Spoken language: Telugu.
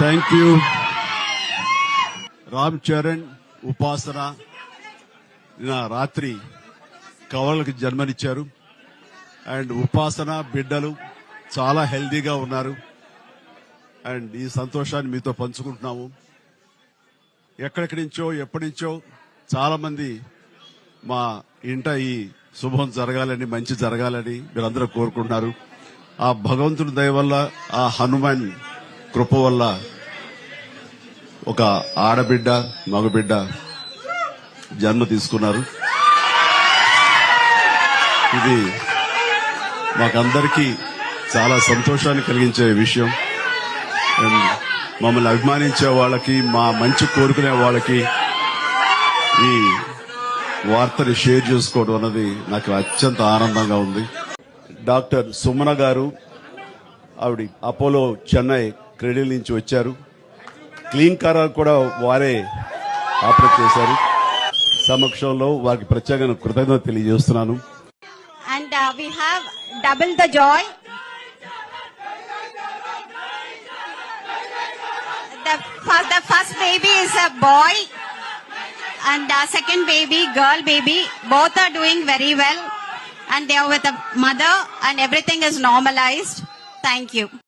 Thank you. రామ్ చరణ్, ఉపాసన రాత్రి కవలకి జన్మనిచ్చారు. అండ్ ఉపాసన బిడ్డలు చాలా హెల్దీగా ఉన్నారు. అండ్ ఈ సంతోషాన్ని మీతో పంచుకుంటున్నాము. ఎక్కడెక్కడి నుంచో ఎప్పటి నుంచో చాలా మంది మా ఇంట ఈ శుభం జరగాలని, మంచి జరగాలని మీరందరూ కోరుకుంటున్నారు. ఆ భగవంతుడి దయ వల్ల, ఆ హనుమాన్ కృప వల్ల ఒక ఆడబిడ్డ, మగబిడ్డ జన్మ తీసుకున్నారు. ఇది మాకందరికీ చాలా సంతోషాన్ని కలిగించే విషయం. మమ్మల్ని అభిమానించే వాళ్ళకి, మా మంచి కోరుకునే వాళ్ళకి ఈ వార్తని షేర్ చేసుకోవడం అన్నది నాకు అత్యంత ఆనందంగా ఉంది. డాక్టర్ సుమన గారు, ఆవిడ అపోలో చెన్నై క్రెడిల్ నుంచి వచ్చారు. క్లీన్ కార్ కూడా వారే ఆపరేట్ చేశారు. సమక్షంలో వారికి ప్రత్యేక కృతజ్ఞత తెలియజేస్తున్నాను. And we have double the joy. The first baby is a boy and the second baby, girl baby. Both are doing very well and they are with a mother and everything is normalized. Thank you.